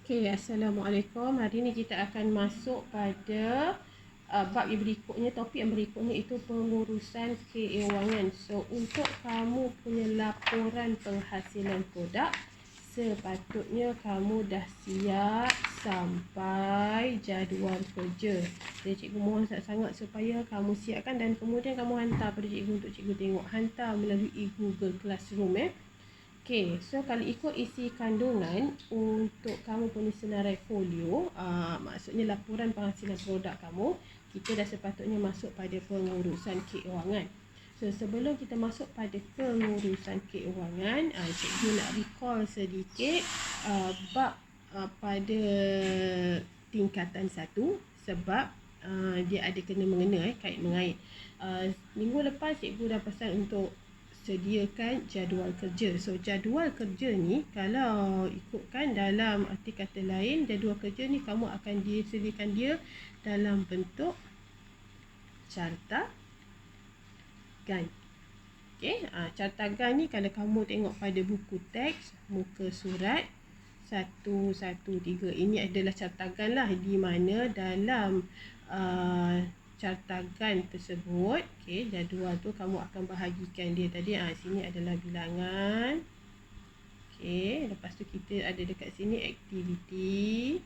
Okey, Assalamualaikum. Hari ini kita akan masuk pada bab yang berikutnya, topik yang berikutnya itu pengurusan keuangan. So, untuk kamu punya laporan penghasilan produk, sepatutnya kamu dah siap sampai jadual kerja. Jadi cikgu mohon sangat-sangat supaya kamu siapkan dan kemudian kamu hantar pada cikgu untuk cikgu tengok. Hantar melalui Google Classroom Okey, so kalau ikut isi kandungan untuk kamu punya senarai folio, maksudnya laporan penghasilan produk kamu, kita dah sepatutnya masuk pada pengurusan keuangan. So sebelum kita masuk pada pengurusan keuangan, cikgu nak recall sedikit bab pada tingkatan 1 sebab dia ada kena mengena kait mengait. Minggu lepas cikgu dah pesan untuk sediakan jadual kerja. So jadual kerja ni kalau ikutkan dalam arti kata lain, jadual kerja ni kamu akan disediakan dia dalam bentuk carta gan. Okey, carta gan ni kalau kamu tengok pada buku teks muka surat 113, ini adalah carta gan lah, di mana dalam cartagan tersebut, okey, jadual tu kamu akan bahagikan dia tadi. Sini adalah bilangan. Okey, lepas tu kita ada dekat sini aktiviti.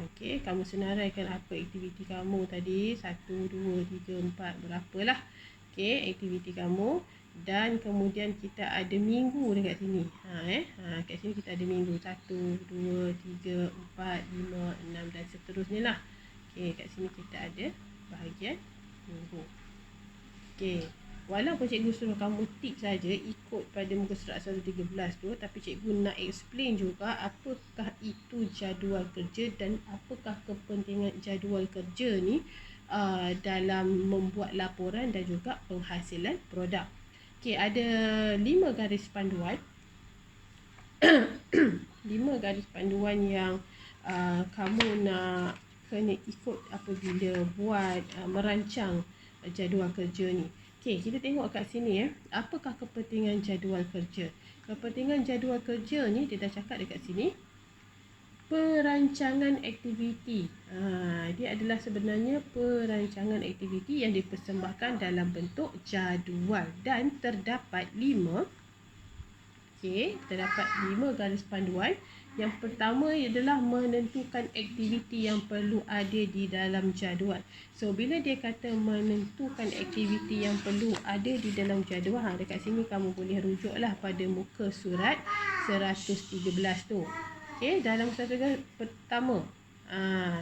Okey, kamu senaraikan apa aktiviti kamu tadi, 1, 2, 3, 4, berapalah. Okey, aktiviti kamu. Dan kemudian kita ada minggu dekat sini. Kat sini kita ada minggu 1, 2, 3, 4, 5, 6 dan seterusnya lah. Okey, kat sini kita ada bahagian minggu. Okey, walaupun cikgu suruh kamu tik saja ikut pada muka surat 113 tu, tapi cikgu nak explain juga apakah itu jadual kerja dan apakah kepentingan jadual kerja ni dalam membuat laporan dan juga penghasilan produk. Okey, ada 5 garis panduan. 5 garis panduan yang kamu nak kena ikut apabila buat merancang jadual kerja ni. Okey, kita tengok kat sini apakah kepentingan jadual kerja. Kepentingan jadual kerja ni dia dah cakap dekat sini. Perancangan aktiviti. Dia adalah sebenarnya perancangan aktiviti yang dipersembahkan dalam bentuk jadual dan terdapat 5. Okey, terdapat 5 garis panduan. Yang pertama adalah menentukan aktiviti yang perlu ada di dalam jadual. So, bila dia kata menentukan aktiviti yang perlu ada di dalam jadual, dekat sini kamu boleh rujuklah pada muka surat 113 tu. Okey, dalam strategi pertama,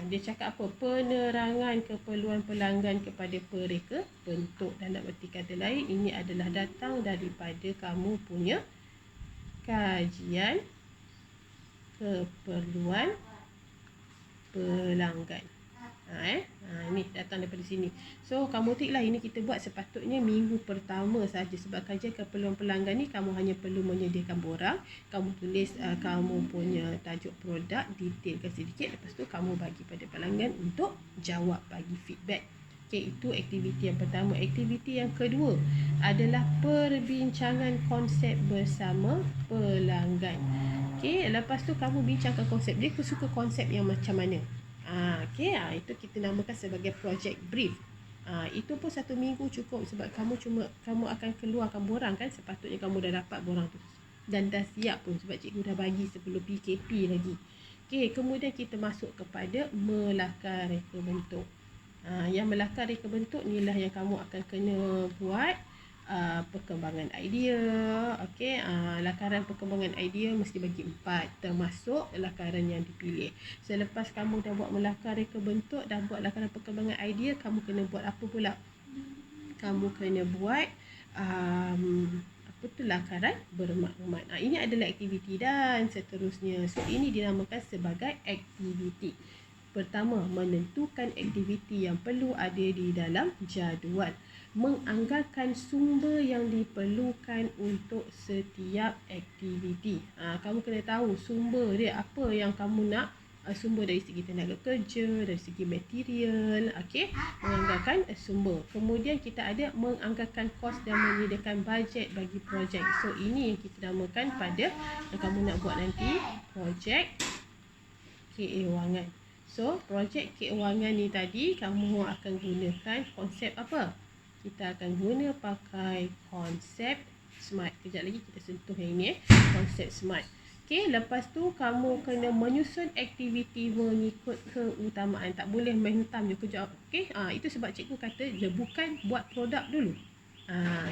dia cakap apa? Penerangan keperluan pelanggan kepada mereka bentuk. Dalam arti kata lain, ini adalah datang daripada kamu punya kajian keperluan pelanggan. Ni datang daripada sini. So kamu tiklah, ini kita buat sepatutnya minggu pertama saja, sebab kajian keperluan pelanggan ni kamu hanya perlu menyediakan borang, kamu tulis kamu punya tajuk produk, detailkan sedikit, lepas tu kamu bagi pada pelanggan untuk jawab, bagi feedback. Okey, itu aktiviti yang pertama. Aktiviti yang kedua adalah perbincangan konsep bersama pelanggan. Okey, lepas tu kamu bincangkan konsep. Dia suka konsep yang macam mana. Okey, itu kita namakan sebagai project brief. Itu pun 1 minggu cukup, sebab kamu akan keluarkan borang kan. Sepatutnya kamu dah dapat borang tu dan dah siap pun, sebab cikgu dah bagi sebelum PKP lagi. Okey, kemudian kita masuk kepada melakar reka bentuk. Yang melakar reka bentuk ni lah yang kamu akan kena buat perkembangan idea. Okey, lakaran perkembangan idea mesti bagi 4, termasuk lakaran yang dipilih. Selepas kamu dah buat melakar reka bentuk, dah buat lakaran perkembangan idea, kamu kena buat apa pula? Kamu kena buat lakaran bermaklumat. Ini adalah aktiviti dan seterusnya. So ini dinamakan sebagai aktiviti. Pertama, menentukan aktiviti yang perlu ada di dalam jadual. Menganggarkan sumber yang diperlukan untuk setiap aktiviti. Kamu kena tahu sumber dia apa yang kamu nak sumber dari segi tenaga kerja, dari segi material, okey, menganggarkan sumber. Kemudian kita ada menganggarkan kos dan menyediakan bajet bagi projek. So ini yang kita namakan pada yang kamu nak buat nanti, projek keuangan. So projek keuangan ni tadi kamu akan gunakan konsep apa? Kita akan guna pakai konsep SMART. Kejap lagi kita sentuh yang ini, konsep SMART. Okey, lepas tu kamu kena menyusun aktiviti mengikut keutamaan. Tak boleh menghentam je kejap. Okey, itu sebab cikgu kata dia bukan buat produk dulu.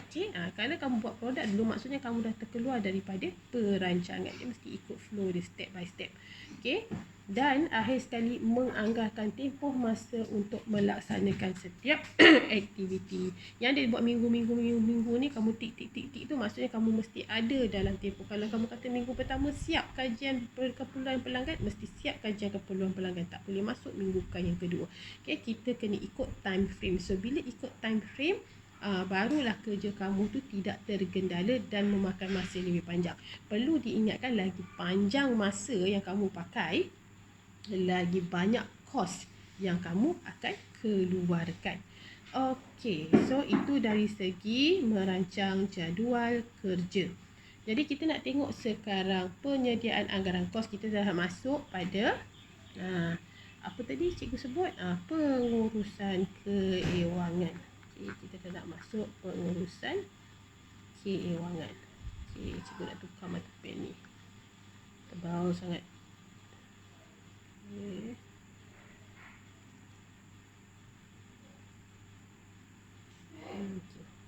Okey, kalau kamu buat produk dulu, maksudnya kamu dah terkeluar daripada perancangan. Dia mesti ikut flow dia step by step. Okey, dan akhir sekali menganggarkan tempoh masa untuk melaksanakan setiap aktiviti. Yang dia buat minggu ni kamu tik tu, maksudnya kamu mesti ada dalam tempoh. Kalau kamu kata minggu pertama siap kajian keperluan pelanggan, mesti siap kajian keperluan pelanggan. Tak boleh masuk minggu yang kedua. Okey, kita kena ikut time frame. So bila ikut time frame, barulah kerja kamu tu tidak tergendala dan memakan masa lebih panjang. Perlu diingatkan, lagi panjang masa yang kamu pakai, lagi banyak kos yang kamu akan keluarkan. Okey, so itu dari segi merancang jadual kerja. Jadi kita nak tengok sekarang penyediaan anggaran kos. Kita dah masuk pada apa tadi cikgu sebut? Pengurusan keuangan. Okay, kita dah nak masuk pengurusan keuangan. Okay, cikgu nak tukar mata pen ni, tebal sangat. Okay.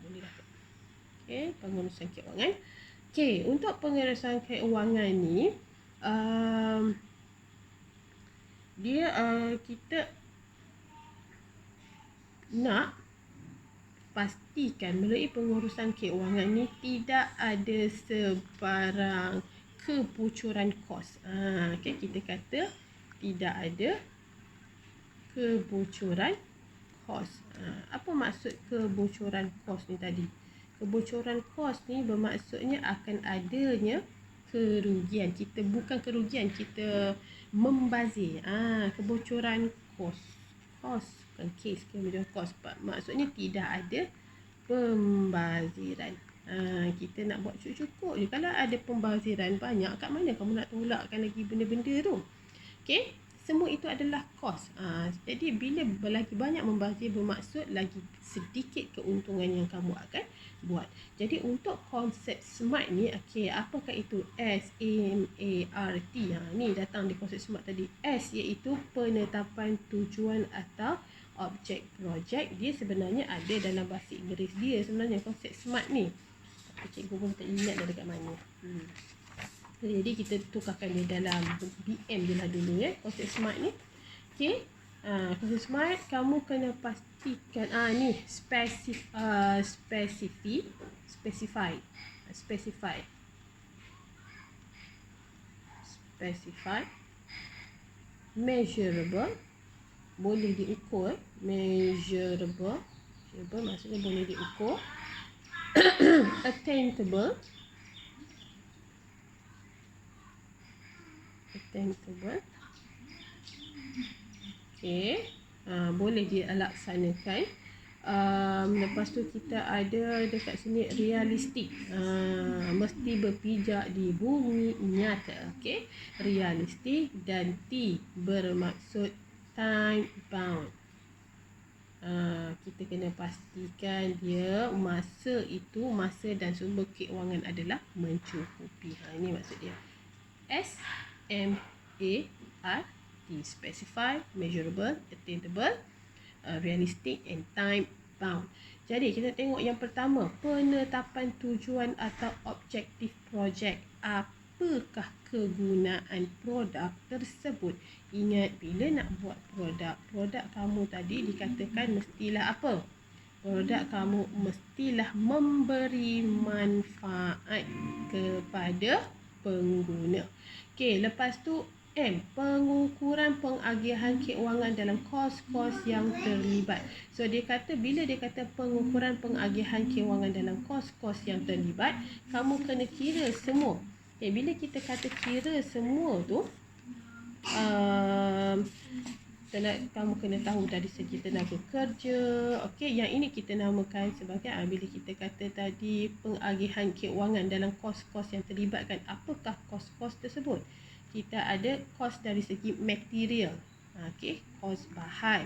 Boleh dah. Okay, pengurusan keuangan. Okay, untuk pengurusan keuangan ni, dia kita nak pastikan melalui pengurusan keuangan ni tidak ada sebarang kebocoran kos. Okay, kita kata tidak ada kebocoran kos. Apa maksud kebocoran kos ni tadi? Kebocoran kos ni bermaksudnya akan adanya kerugian. Kita bukan kerugian, kita membazir. Kebocoran kos. Kos bukan kes, kebocoran kos. Maksudnya tidak ada pembaziran. Kita nak buat cukup-cukup je. Kalau ada pembaziran banyak, kat mana kamu nak tolakkan lagi benda-benda tu? Okey, semua itu adalah kos. Jadi bila lagi banyak membazir, bermaksud lagi sedikit keuntungan yang kamu akan buat. Jadi untuk konsep SMART ni, okey, apakah itu? SMART. Ni datang di konsep SMART tadi. S iaitu penetapan tujuan atau objek projek. Dia sebenarnya ada dalam bahasa Inggeris dia sebenarnya konsep SMART ni. Tapi cikgu pun tak ingat dah dekat mana. Jadi kita tukarkan dia dalam BM je lah dulu ya, konsep SMART ni. Okey. Konsep SMART kamu kena pastikan ni specify, measurable, boleh diukur. Measurable maksudnya boleh diukur. Attainable, okey, boleh dilaksanakan. Lepas tu kita ada dekat sini realistik, mesti berpijak di bumi nyata. Okey, realistik. Dan T bermaksud time bound. Kita kena pastikan dia masa dan sumber keuangan adalah mencukupi. Ini maksud dia. SMART, specify, measurable, attainable, realistic and time bound. Jadi kita tengok yang pertama, penetapan tujuan atau objektif projek. Apakah kegunaan produk tersebut? Ingat, bila nak buat produk kamu tadi dikatakan mestilah apa? Produk kamu mestilah memberi manfaat kepada pengguna. Okey, lepas tu M, pengukuran pengagihan keuangan dalam kos-kos yang terlibat. So dia kata, bila dia kata pengukuran pengagihan keuangan dalam kos-kos yang terlibat, kamu kena kira semua. Bila kita kata kira semua tu, kamu kena tahu dari segi tenaga kerja. Okey, yang ini kita namakan sebagai bila kita kata tadi pengagihan keuangan dalam kos-kos yang terlibatkan, apakah kos-kos tersebut? Kita ada kos dari segi material, okey, kos bahan.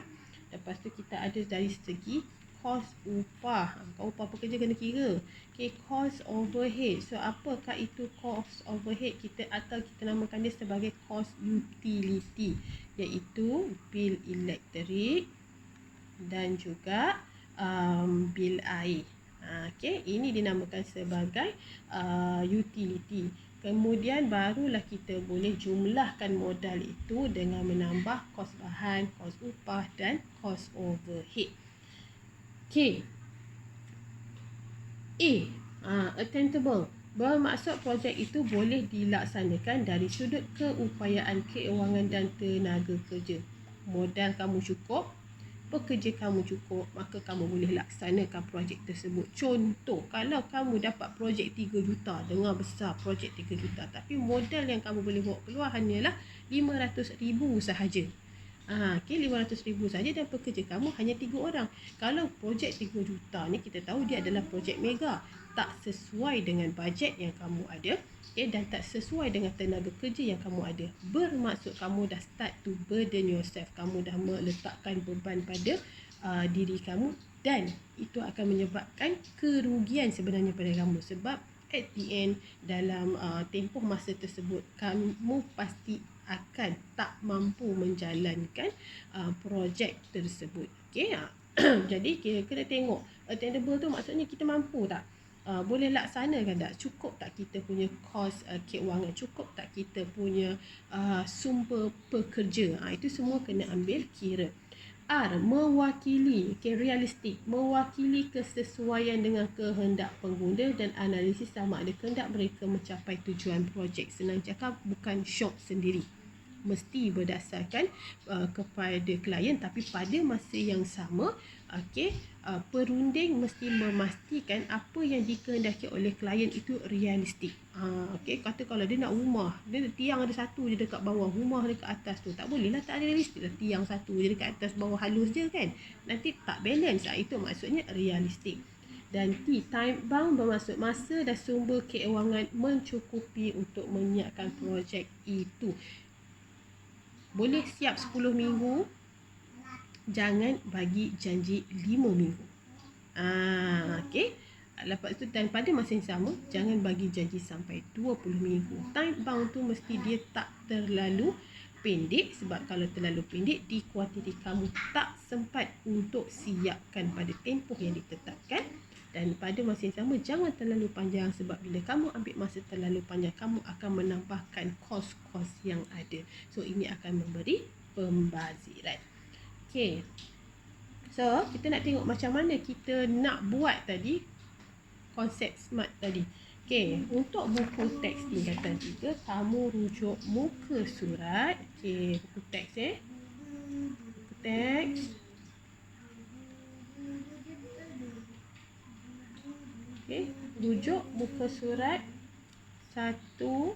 Lepas tu kita ada dari segi kos upah. Kau upah pekerja kena kira. Okey, kos overhead. So apakah itu kos overhead kita, atau kita namakan dia sebagai kos utility, iaitu bil elektrik dan juga bil air. Okey, ini dinamakan sebagai utility. Kemudian barulah kita boleh jumlahkan modal itu dengan menambah kos bahan, kos upah dan kos overhead. Okey. Attainable. Bermaksud projek itu boleh dilaksanakan dari sudut keupayaan keuangan dan tenaga kerja. Modal kamu cukup, pekerja kamu cukup, maka kamu boleh laksanakan projek tersebut. Contoh, kalau kamu dapat projek 3 juta, dengar besar projek 3 juta, tapi modal yang kamu boleh bawa keluar hanyalah 500,000 sahaja. Okay, 500,000 saja dan pekerja kamu hanya 3 orang. Kalau projek 3 juta ni kita tahu dia adalah projek mega, tak sesuai dengan bajet yang kamu ada, dan tak sesuai dengan tenaga kerja yang kamu ada. Bermaksud kamu dah start to burden yourself, kamu dah meletakkan beban pada diri kamu, dan itu akan menyebabkan kerugian sebenarnya pada kamu, sebab at the end dalam tempoh masa tersebut kamu pasti akan tak mampu menjalankan projek tersebut. Okey, jadi kita kena tengok attainable tu maksudnya kita mampu tak, boleh laksanakan tak, cukup tak kita punya kos keuangan, cukup tak kita punya sumber pekerja. Itu semua kena ambil kira. R, mewakili, realistik, mewakili kesesuaian dengan kehendak pengguna dan analisis sama ada kehendak mereka mencapai tujuan projek. Senang cakap, bukan shop sendiri, mesti berdasarkan kepada klien, tapi pada masa yang sama perunding mesti memastikan apa yang dikehendaki oleh klien itu realistik. Kata kalau dia nak rumah, dia tiang ada satu je dekat bawah, rumah dekat atas tu, tak boleh lah, tak realistik lah, tiang satu je dekat atas, bawah halus je kan, nanti tak balance. Itu maksudnya realistik. Dan T, time bound, bermaksud masa dan sumber keuangan mencukupi untuk menyiapkan projek itu. Boleh siap 10 minggu, jangan bagi janji 5 minggu. Okey. Lepas tu, dan pada masa yang sama, jangan bagi janji sampai 20 minggu. Time bound tu mesti dia tak terlalu pendek, sebab kalau terlalu pendek, dikuatiri kamu tak sempat untuk siapkan pada tempoh yang ditetapkan. Dan pada masa yang sama, jangan terlalu panjang, sebab bila kamu ambil masa terlalu panjang, kamu akan menambahkan kos-kos yang ada. So, ini akan memberi pembaziran. Okay. So, kita nak tengok macam mana kita nak buat tadi konsep SMART tadi. Okay, untuk buku teks tingkatan 3, kamu rujuk muka surat. Okay, buku teks buku teks. Okay, rujuk muka surat 114.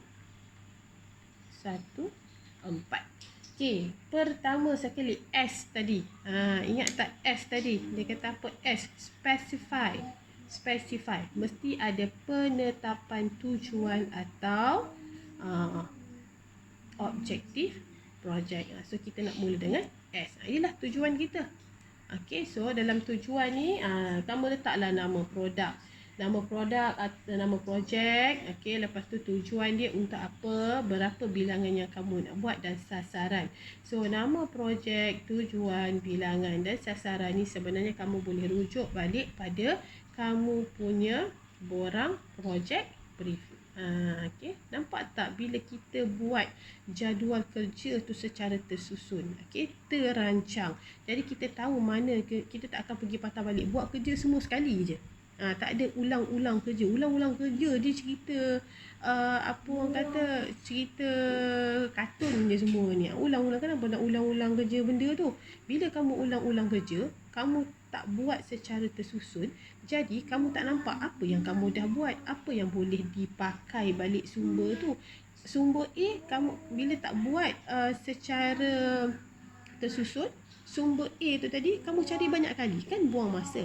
Okay, pertama sekali S tadi. Ingat tak S tadi? Dia kata apa? S, specify. Specify. Mesti ada penetapan tujuan atau objektif projek. So, kita nak mula dengan S. Inilah tujuan kita. Okay, so dalam tujuan ni, kamu letaklah nama produk, atau nama projek. Okey, lepas tu tujuan dia untuk apa, berapa bilangan yang kamu nak buat dan sasaran. So, nama projek, tujuan, bilangan dan sasaran ni sebenarnya kamu boleh rujuk balik pada kamu punya borang projek brief. Okey, nampak tak bila kita buat jadual kerja tu secara tersusun, okey, terancang. Jadi kita tahu mana kita tak akan pergi patah balik, buat kerja semua sekali je. Tak ada ulang-ulang kerja. Ulang-ulang kerja dia cerita apa orang kata, cerita kartun je semua ni. Ulang-ulang, kenapa nak ulang-ulang kerja benda tu? Bila kamu ulang-ulang kerja, kamu tak buat secara tersusun, jadi kamu tak nampak apa yang kamu dah buat, apa yang boleh dipakai balik sumber tu. sumber A kamu bila tak buat secara tersusun, sumber A tu tadi kamu cari banyak kali, kan buang masa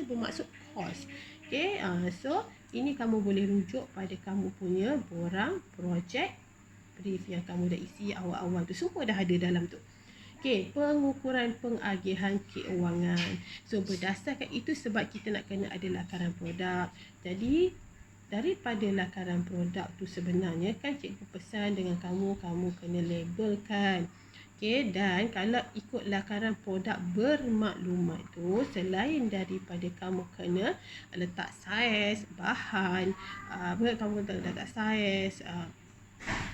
bermaksud kos. Okay, so ini kamu boleh rujuk pada kamu punya borang projek brief yang kamu dah isi awal-awal tu, semua dah ada dalam tu. Okay, pengukuran pengagihan keuangan. So berdasarkan itu, sebab kita nak kena ada lakaran produk, jadi daripada lakaran produk tu sebenarnya kan cikgu pesan dengan kamu kena labelkan. Okay, dan kalau ikut lakaran produk bermaklumat tu, selain daripada kamu kena letak saiz bahan, kamu kena letak saiz,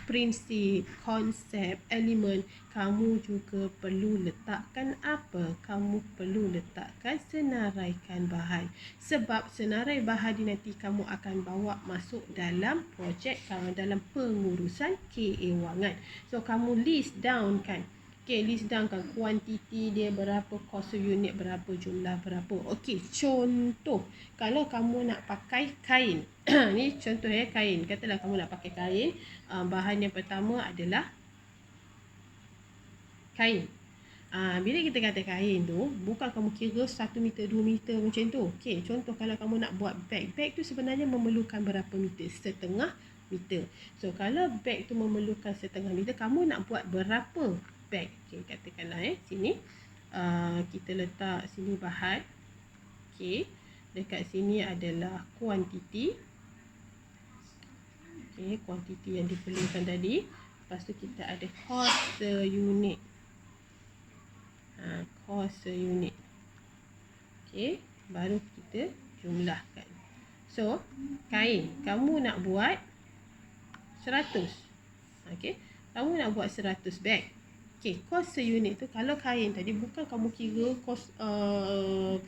prinsip, konsep, elemen, kamu juga perlu letakkan apa? Kamu perlu letakkan senaraikan bahan. Sebab senarai bahan ni nanti kamu akan bawa masuk dalam projek kamu, dalam pengurusan keuangan. So kamu list down kan. Okay, list down kan kuantiti dia berapa, kos unit berapa, jumlah berapa. Okay, contoh kalau kamu nak pakai kain. Ni contoh ya, kain. Katalah kamu nak pakai kain. Bahan yang pertama adalah kain. Bila kita kata kain tu, bukan kamu kira 1 meter, 2 meter macam tu. Okay, contoh kalau kamu nak buat bag. Bag tu sebenarnya memerlukan berapa meter? Setengah meter. So, kalau bag tu memerlukan setengah meter, kamu nak buat berapa bag? Okay, katakanlah sini. Kita letak sini bahan. Okay, dekat sini adalah kuantiti. Okay, kuantiti yang diperlukan tadi. Lepas tu kita ada kos seunit. Kos seunit. Okay, baru kita jumlahkan. So, kain kamu nak buat 100. Okay, kamu nak buat 100 bag. Okay, kos seunit tu, kalau kain tadi bukan kamu kira kos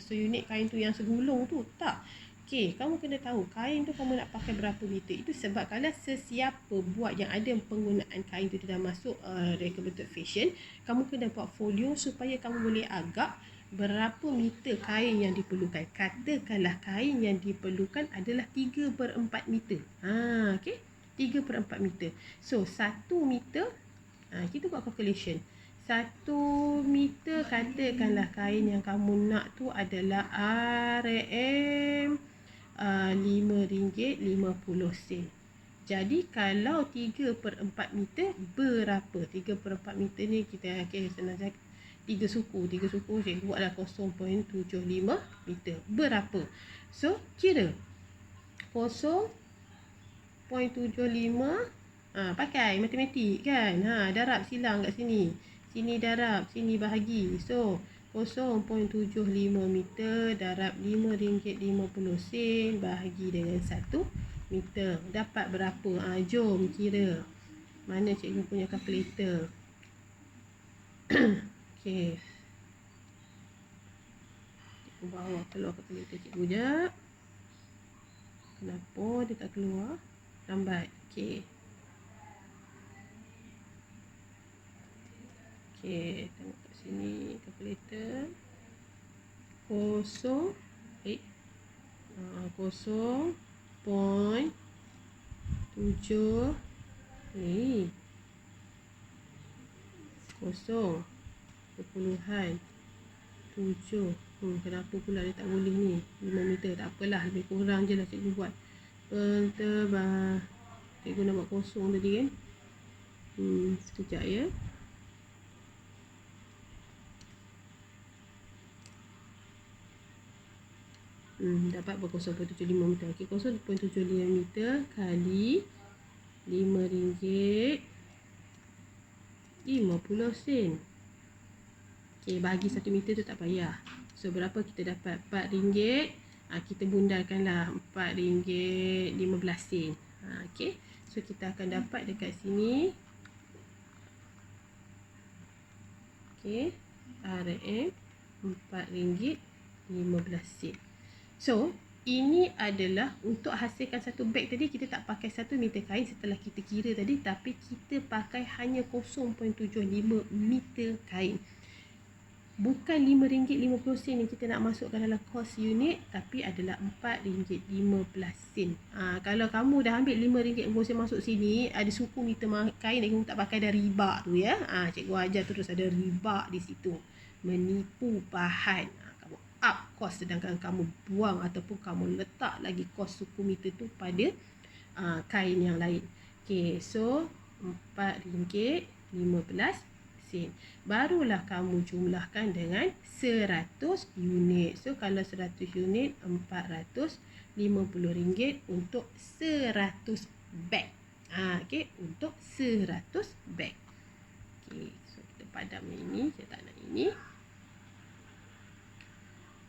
seunit kain tu yang segulung tu, tak. Okay, kamu kena tahu kain tu kamu nak pakai berapa meter. Itu sebab kalau sesiapa buat yang ada penggunaan kain tu dah masuk recommended fashion, kamu kena portfolio supaya kamu boleh agak berapa meter kain yang diperlukan. Katakanlah kain yang diperlukan adalah 3/4 meter. Okay, 3/4 meter. So 1 meter, kita buat calculation. 1 meter, katakanlah kain yang kamu nak tu adalah RM RM5.50. Jadi kalau 3/4 meter berapa? 3/4 meter ni kita senang cakap 3 suku. 3 suku saya buatlah 0.75 meter. Berapa? So kira 0.75, pakai matematik kan. Darab silang kat sini. Sini darab, sini bahagi. So 0.75 meter darab RM5.50 bahagi dengan 1 meter. Dapat berapa? Jom kira. Mana cikgu punya kalkulator? Okay. Cikgu bawa keluar kalkulator cikgu jap. Kenapa dia tak keluar? Lambat. Okay. Okay, tengok kat sini kalkulator. 0.7 ni 0.7. Kenapa pula dia tak boleh ni? 5 meter tak apalah, lebih kurang je lah cikgu buat. Pentebal. Cikgu nak buat kosong tadi kan. Sekejap ya. Dapat 0.75 meter. Okay, 0.75 meter kali RM5.50. Okay, bagi 1 meter tu tak payah. So berapa kita dapat? RM4. Kita bundarkanlah RM4.15. Okay, so kita akan dapat dekat sini. Okay, RM4.15. So ini adalah untuk hasilkan satu beg tadi. Kita tak pakai 1 meter kain setelah kita kira tadi, tapi kita pakai hanya 0.75 meter kain. bukan RM5.50 yang kita nak masukkan dalam kos unit, tapi adalah RM4.15. Kalau kamu dah ambil RM5.50 masuk sini, ada suku meter kain yang kamu tak pakai dah riba tu ya. Cikgu ajar terus ada riba di situ. Menipu bahan. Kamu up kos sedangkan kamu buang ataupun kamu letak lagi kos suku meter tu pada kain yang lain. Okay, so RM4.15. Barulah kamu jumlahkan dengan 100 unit. So kalau 100 unit, RM450 untuk 100 beg. Okay, untuk 100 beg. Okay, so kita padam ini, saya tak nak ini.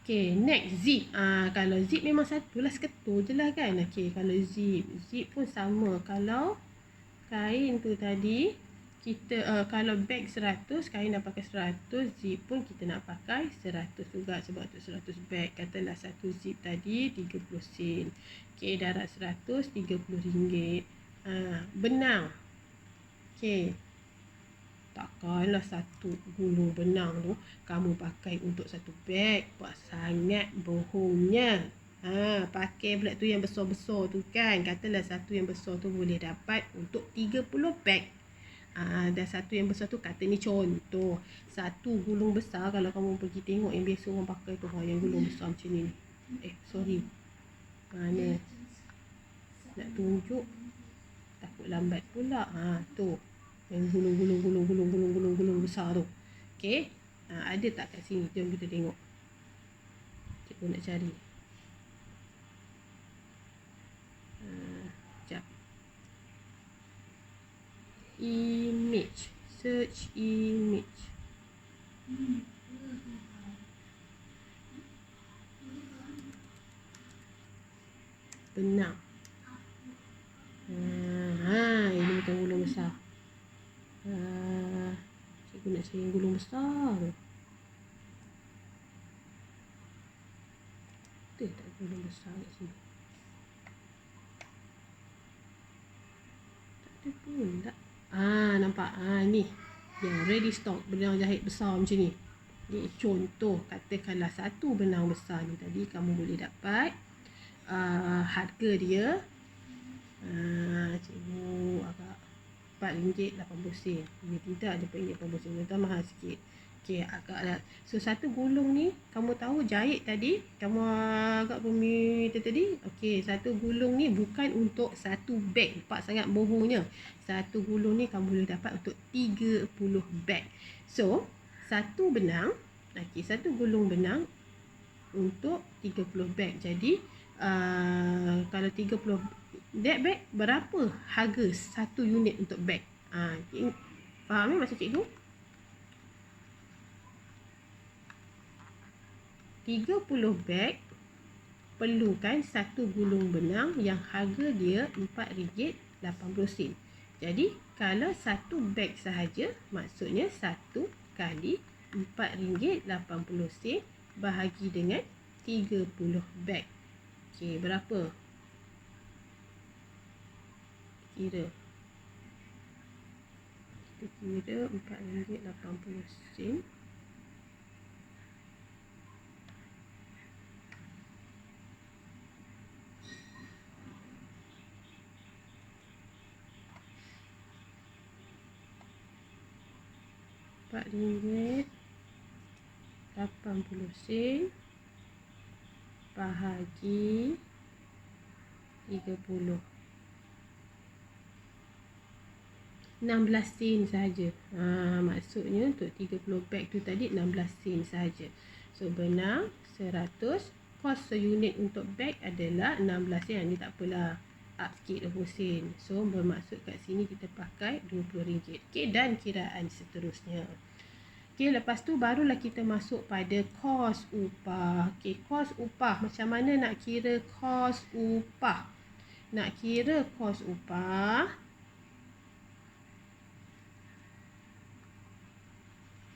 Okay, next zip. Kalau zip memang satu lah, seketul je lah kan. Okay, kalau zip pun sama. Kalau kain tu tadi kita kalau beg 100, kain dah pakai 100, zip pun kita nak pakai 100 juga sebab tu 100 beg. Katalah satu zip tadi 30 sen. Okey, darat 100, RM30. Benang. Okey. Takkanlah satu gulung benang tu kamu pakai untuk satu beg. Buat sangat bohongnya. Pakai pula tu yang besar-besar tu kan. Katalah satu yang besar tu boleh dapat untuk 30 beg. Dan satu yang besar tu, kata ni contoh. Satu gulung besar, kalau kamu pergi tengok yang biasa orang pakai tu, yang gulung besar macam ni. Sorry. Mana? Nak tunjuk. Takut lambat pula. Tu. Yang gulung besar tu. Okey. Ada tak kat sini? Jom kita tengok. Cikgu nak cari. Sekejap. Image. Search image. Benang. Ini bukan gulung besar. Cikgu nak cari yang gulung besar. Ada tak gulung besar kat sini? Tak ada pun tak. Nampak? Ni. Yang ready stock. Benang jahit besar macam ni. Ni contoh. Katakanlah satu benang besar ni tadi kamu boleh dapat harga dia cikgu agak RM4.80. Ini tidak ada RM4.80. Minta mahal sikit. Okey, agak. So satu gulung ni kamu tahu jahit tadi, kamu agak meter tadi. Okey, satu gulung ni bukan untuk satu beg. Nampak sangat bohongnya. Satu gulung ni kamu boleh dapat untuk 30 beg. So, satu benang, satu gulung benang untuk 30 beg. Jadi, kalau 30 beg, berapa harga satu unit untuk beg? Faham maksud cikgu? 30 beg perlukan satu gulung benang yang harga dia RM4.80. Jadi, kalau satu beg sahaja, maksudnya 1 kali RM4.80 bahagi dengan 30 beg. Okey, berapa? Kita kira RM4.80. RM4.80 bahagi 30. 16 sen saja. Maksudnya untuk 30 beg tu tadi 16 sen saja. So benang 100, kos seunit untuk beg adalah 16 sen. Ni tak apalah, up sikit 20 sen. So bermaksud kat sini kita pakai RM20. Okey, dan kiraan seterusnya. Okey, lepas tu barulah kita masuk pada kos upah. Okey, kos upah. Macam mana nak kira kos upah? Nak kira kos upah.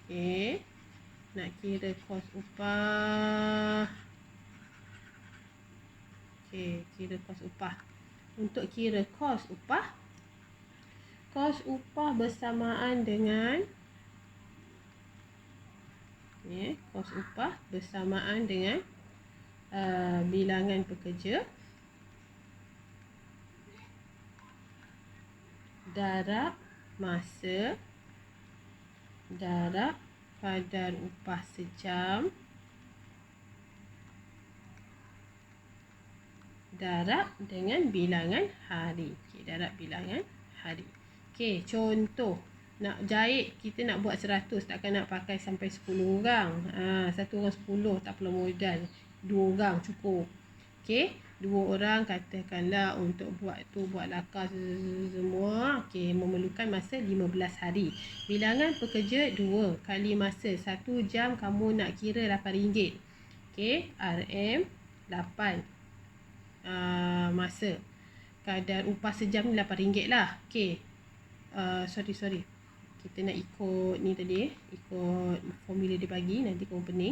Okey. Nak kira kos upah. Okey, kira kos upah. Untuk kira kos upah bersamaan dengan Kos upah bersamaan dengan bilangan pekerja darab masa darab kadar upah sejam darab dengan bilangan hari. Darab bilangan hari. Contoh nak jahit, kita nak buat 100, takkan nak pakai sampai 10 orang. Satu orang 10, tak perlu modal. 2 orang cukup. 2 orang katakanlah untuk buat lakar semua. Memerlukan masa 15 hari. Bilangan pekerja 2 kali masa 1 jam kamu nak kira RM8. RM 8 masa. Kadar upah sejam ni RM8 lah. Sorry. Kita nak ikut ni tadi, ikut formula dia bagi, nanti kamu pening.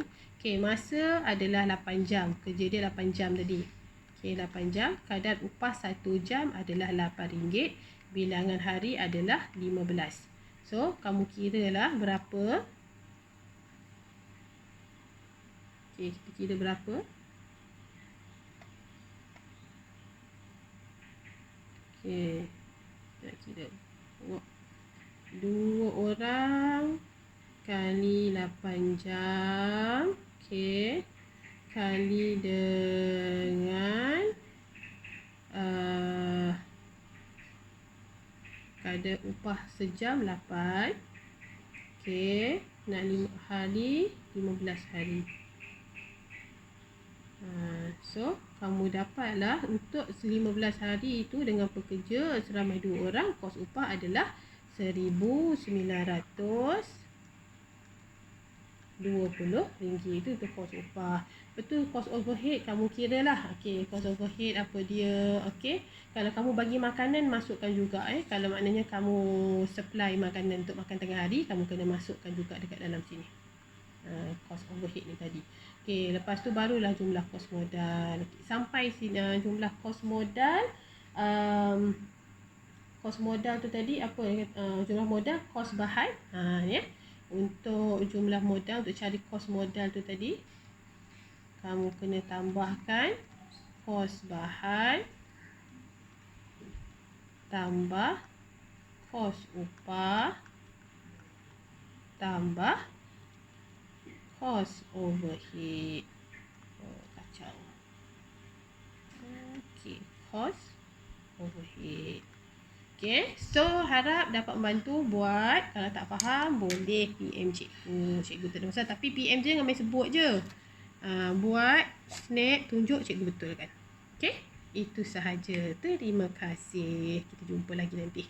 Masa adalah 8 jam. Kerja dia 8 jam tadi. 8 jam. Kadar upah 1 jam adalah RM8. Bilangan hari adalah 15. So, kamu kira lah berapa. Kita kira berapa. Nak kira. 2 orang kali 8 jam. Kali dengan kadar upah sejam 8. Nak 5 hari, 15 hari. So, kamu dapatlah untuk 15 hari itu dengan pekerja seramai 2 orang, kos upah adalah RM1,920. Itu kos upah. Betul, kos overhead kamu kira lah. Kos overhead apa dia. Kalau kamu bagi makanan, masukkan juga. Kalau maknanya kamu supply makanan untuk makan tengah hari, kamu kena masukkan juga dekat dalam sini. Kos overhead ni tadi. Lepas tu barulah jumlah kos modal. Sampai sini jumlah kos modal. Kos modal tu tadi apa? Jumlah modal, kos bahan. Untuk jumlah modal, untuk cari kos modal tu tadi, kamu kena tambahkan kos bahan tambah kos upah tambah kos overhead. Kacau. Kos overhead. So harap dapat membantu buat. Kalau tak faham, boleh PM cikgu. Cikgu tak ada masalah. Tapi PM je, jangan main sebut je. Buat, snap, tunjuk, cikgu betulkan. Itu sahaja. Terima kasih. Kita jumpa lagi nanti.